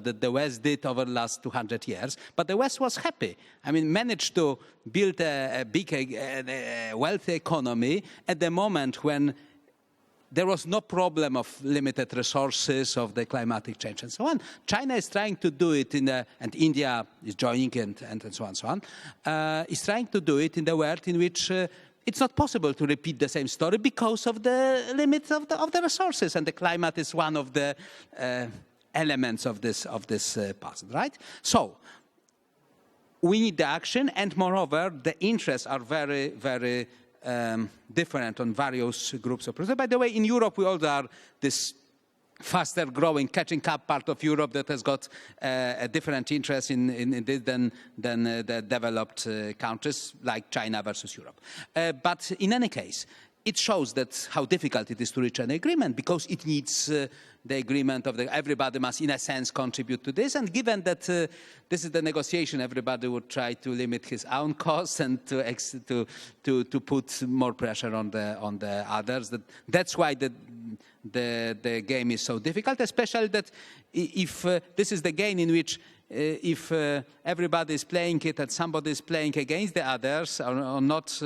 that the West did over the last 200 years. But the West was happy. I mean, managed to build a big, wealthy economy at the moment when there was no problem of limited resources, of the climatic change, and so on. China is trying to do it and India is joining, and so on, so on. Is trying to do it in the world in which it's not possible to repeat the same story because of the limits of the resources, and the climate is one of the elements of this puzzle, right? So we need the action, and moreover, the interests are very, very different on various groups of producers. By the way, in Europe, we also are this faster growing, catching up part of Europe that has got a different interest in this than the developed countries like China versus Europe. But in any case, it shows that how difficult it is to reach an agreement, because it needs the agreement of everybody must, in a sense, contribute to this. And given that this is the negotiation, everybody would try to limit his own costs and to put more pressure on the others. That's why the game is so difficult, especially that if this is the game in which if everybody is playing it and somebody is playing against the others or not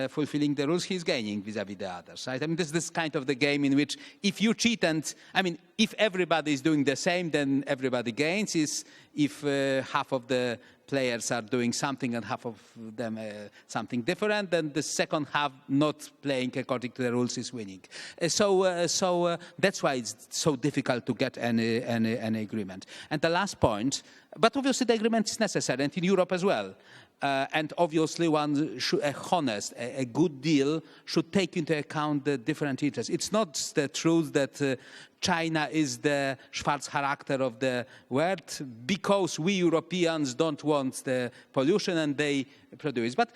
fulfilling the rules, he's gaining vis-a-vis the others, right? I mean, this is kind of the game in which if you cheat and, I mean, if everybody is doing the same, then everybody gains. If half of the players are doing something and half of them something different, then the second half not playing according to the rules is winning. So that's why it's so difficult to get any agreement. And the last point, but obviously the agreement is necessary, and in Europe as well. And obviously, a good deal should take into account the different interests. It's not the truth that China is the Schwarzcharakter of the world because we Europeans don't want the pollution and they produce. But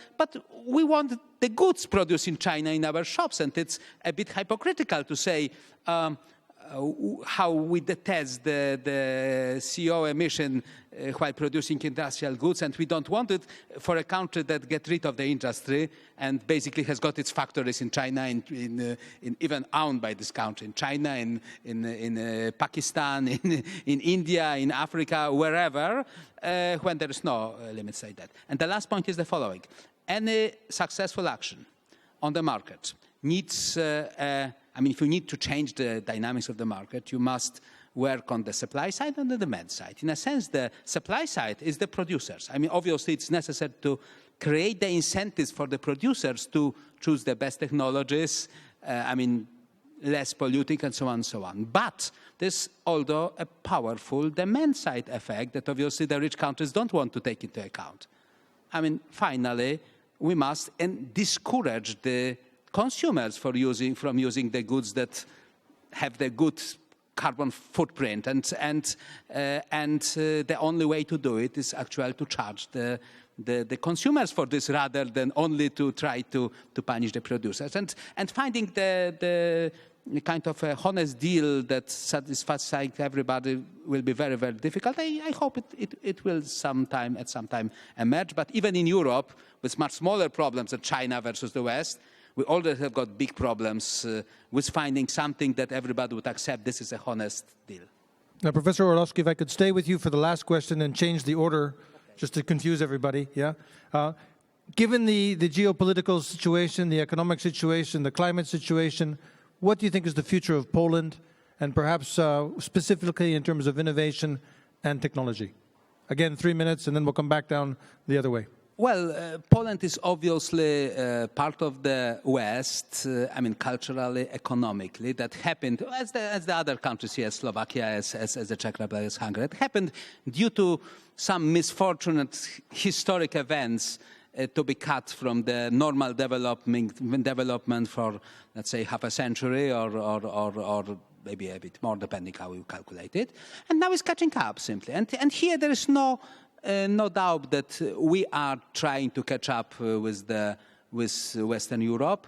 we want the goods produced in China in our shops, and it's a bit hypocritical to say how we detest the CO emission while producing industrial goods, and we don't want it for a country that gets rid of the industry and basically has got its factories in China, in even owned by this country, in China, in Pakistan, in India, in Africa, wherever, when there is no limits like that. And the last point is the following. Any successful action on the market needs, I mean, if you need to change the dynamics of the market, you must work on the supply side and the demand side. In a sense, the supply side is the producers. I mean, obviously, it's necessary to create the incentives for the producers to choose the best technologies, I mean, less polluting and so on and so on. But there's also a powerful demand side effect that obviously the rich countries don't want to take into account. I mean, finally, we must discourage the consumers from using the goods that have the good carbon footprint, and the only way to do it is actually to charge the consumers for this rather than only to try to punish the producers. And finding the kind of a honest deal that satisfies everybody will be very, very difficult. I hope it will at some time emerge. But even in Europe, with much smaller problems than China versus the West, we already have got big problems with finding something that everybody would accept. This is a honest deal. Now, Professor Orlowski, if I could stay with you for the last question and change the order, just to confuse everybody, yeah? Given the geopolitical situation, the economic situation, the climate situation, what do you think is the future of Poland, and perhaps specifically in terms of innovation and technology? Again, 3 minutes, and then we'll come back down the other way. Well, Poland is obviously part of the West, I mean, culturally, economically. That happened, as the other countries here, Slovakia, as the Czech Republic, as Hungary. It happened due to some misfortunate historic events to be cut from the normal development for, let's say, half a century or maybe a bit more, depending how you calculate it. And now it's catching up, simply. And here there is no doubt that we are trying to catch up with Western Europe.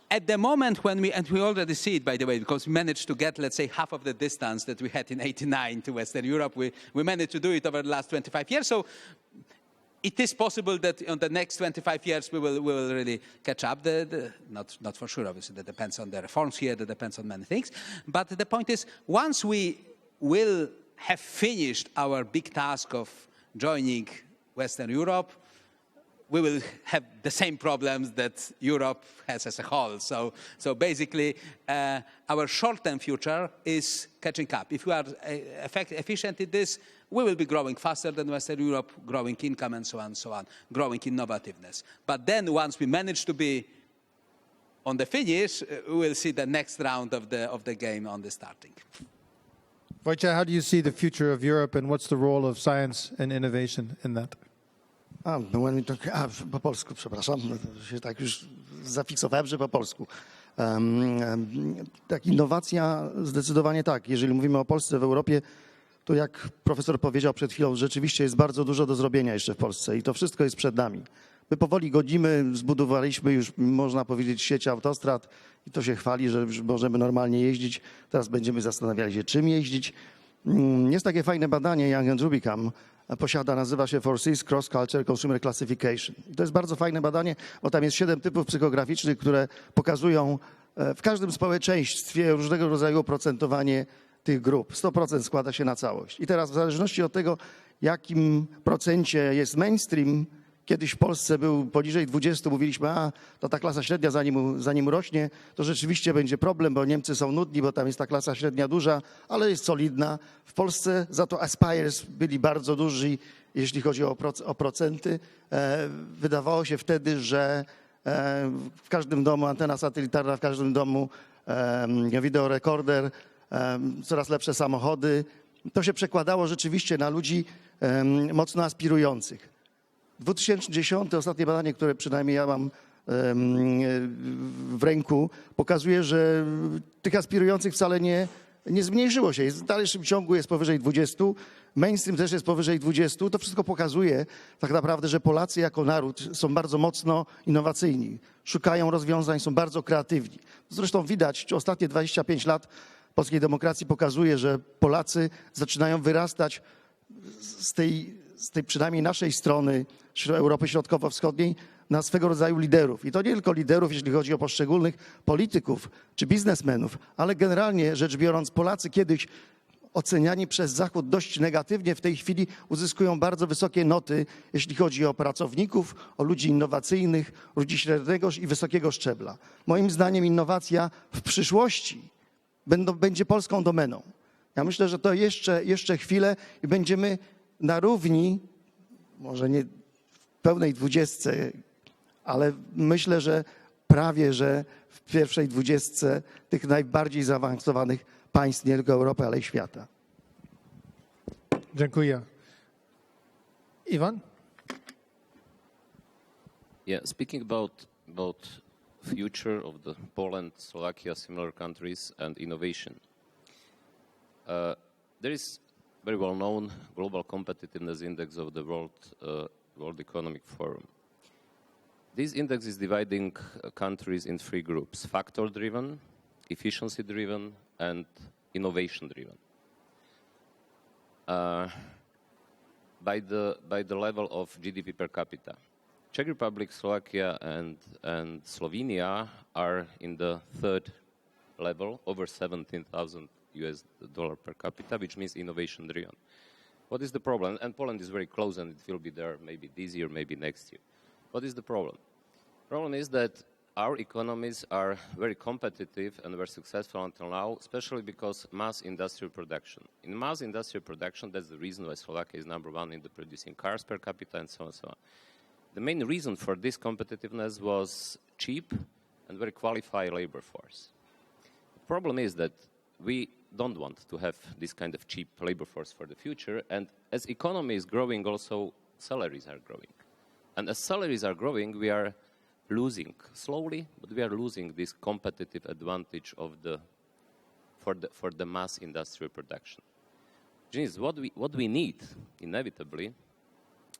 At the moment when we already see it, by the way, because we managed to get, let's say, half of the distance that we had in '89 to Western Europe, we managed to do it over the last 25 years. So it is possible that in the next 25 years we will really catch up. Not for sure, obviously. That depends on the reforms here. That depends on many things. But the point is, once we will have finished our big task of joining Western Europe, we will have the same problems that Europe has as a whole. So basically, our short-term future is catching up. If we are efficient in this, we will be growing faster than Western Europe, growing income and so on, growing innovativeness. But then once we manage to be on the finish, we will see the next round of the game on the starting. Wojciech, how do you see the future of Europe and what's the role of science and innovation in that? Po polsku, przepraszam, się tak już zafiksowałem, że po polsku. Tak, innowacja zdecydowanie tak. Jeżeli mówimy o Polsce w Europie, to jak profesor powiedział przed chwilą, rzeczywiście jest bardzo dużo do zrobienia jeszcze w Polsce i to wszystko jest przed nami. My powoli godzimy, zbudowaliśmy już, można powiedzieć, sieć autostrad i to się chwali, że już możemy normalnie jeździć. Teraz będziemy zastanawiali się, czym jeździć. Jest takie fajne badanie, Young and Rubicam posiada, nazywa się Forces Cross Culture Consumer Classification. I to jest bardzo fajne badanie, bo tam jest 7 typów psychograficznych, które pokazują w każdym społeczeństwie różnego rodzaju oprocentowanie tych grup. 100% składa się na całość. I teraz w zależności od tego, jakim procencie jest mainstream, kiedyś w Polsce był poniżej 20, mówiliśmy, to ta klasa średnia zanim rośnie, to rzeczywiście będzie problem, bo Niemcy są nudni, bo tam jest ta klasa średnia duża, ale jest solidna. W Polsce za to aspires byli bardzo duży, jeśli chodzi o procenty. Wydawało się wtedy, że w każdym domu antena satelitarna, w każdym domu wideorekorder, coraz lepsze samochody. To się przekładało rzeczywiście na ludzi mocno aspirujących. 2010, ostatnie badanie, które przynajmniej ja mam w ręku, pokazuje, że tych aspirujących wcale nie zmniejszyło się. W dalszym ciągu jest powyżej 20, mainstream też jest powyżej 20. To wszystko pokazuje tak naprawdę, że Polacy jako naród są bardzo mocno innowacyjni. Szukają rozwiązań, są bardzo kreatywni. Zresztą widać, ostatnie 25 lat polskiej demokracji pokazuje, że Polacy zaczynają wyrastać z tej przynajmniej naszej strony Europy Środkowo-Wschodniej na swego rodzaju liderów. I to nie tylko liderów, jeśli chodzi o poszczególnych polityków czy biznesmenów, ale generalnie rzecz biorąc, Polacy kiedyś oceniani przez Zachód dość negatywnie, w tej chwili uzyskują bardzo wysokie noty, jeśli chodzi o pracowników, o ludzi innowacyjnych, ludzi średniego i wysokiego szczebla. Moim zdaniem innowacja w przyszłości będzie polską domeną. Ja myślę, że to jeszcze chwilę i będziemy na równi, może nie w pełnej 20, ale myślę, że prawie, że w pierwszej 20 tych najbardziej zaawansowanych państw nie tylko Europy, ale i świata. Dziękuję. Ivan? Yeah, speaking about future of the Poland, Slovakia, similar countries and innovation. There is very well-known Global Competitiveness Index of the World Economic Forum. This index is dividing countries in 3 groups: factor-driven, efficiency-driven, and innovation-driven. By the level of GDP per capita, Czech Republic, Slovakia, and Slovenia are in the 3rd level, over $17,000 per capita, which means innovation-driven. What is the problem? And Poland is very close, and it will be there maybe this year, maybe next year. What is the problem? The problem is that our economies are very competitive and were successful until now, especially because mass industrial production. In mass industrial production, that's the reason why Slovakia is #1 in the producing cars per capita and so on and so on. The main reason for this competitiveness was cheap and very qualified labor force. The problem is that we don't want to have this kind of cheap labor force for the future, and as economy is growing, also salaries are growing. And as salaries are growing, we are losing slowly, but we are losing this competitive advantage of for the mass industrial production. Which means what we need, inevitably,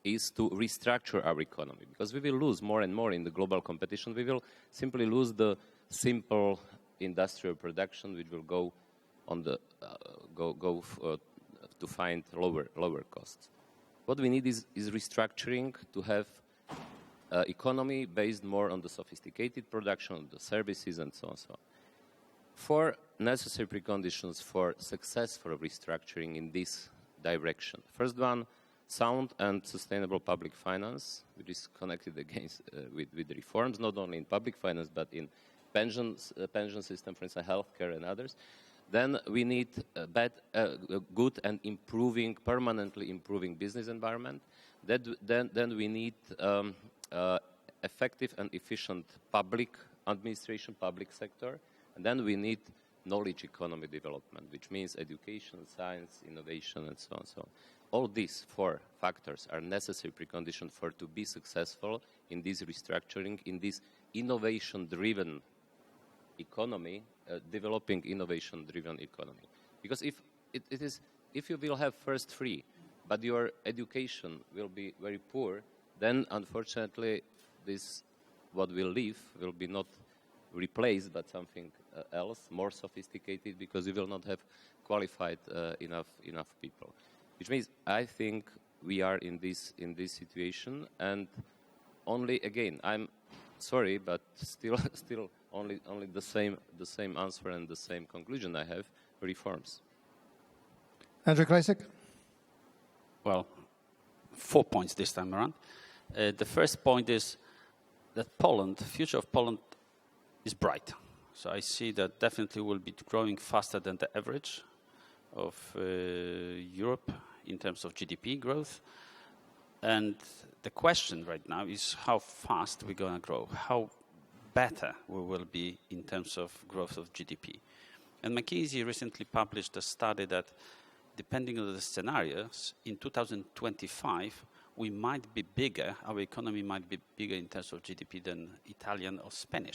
is to restructure our economy, because we will lose more and more in the global competition. We will simply lose the simple industrial production, which will go on the to find lower costs. What we need is restructuring to have economy based more on the sophisticated production, on the services, and so on. four necessary preconditions for successful restructuring in this direction. First one, sound and sustainable public finance, which is connected against with reforms, not only in public finance but in pension system, for instance, healthcare and others. Then we need a good and permanently improving business environment. Then we need effective and efficient public administration, public sector. And then we need knowledge economy development, which means education, science, innovation, and so on and so on. All these four factors are necessary preconditions for to be successful in this restructuring, in this innovation-driven economy, developing innovation-driven economy. Because if you will have first three, but your education will be very poor, then unfortunately this what will leave will be not replaced but something else, more sophisticated, because you will not have qualified enough people. Which means I think we are in this situation, and only again I'm sorry, but still only the same answer and the same conclusion I have: reforms. Andrew Kreisek? Well, 4 points this time around. The first point is that the future of Poland is bright. So I see that definitely will be growing faster than the average of Europe in terms of GDP growth. And the question right now is how fast we're going to grow, how better we will be in terms of growth of GDP. And McKinsey recently published a study that, depending on the scenarios, in 2025, we might be bigger, our economy might be bigger in terms of GDP than Italian or Spanish.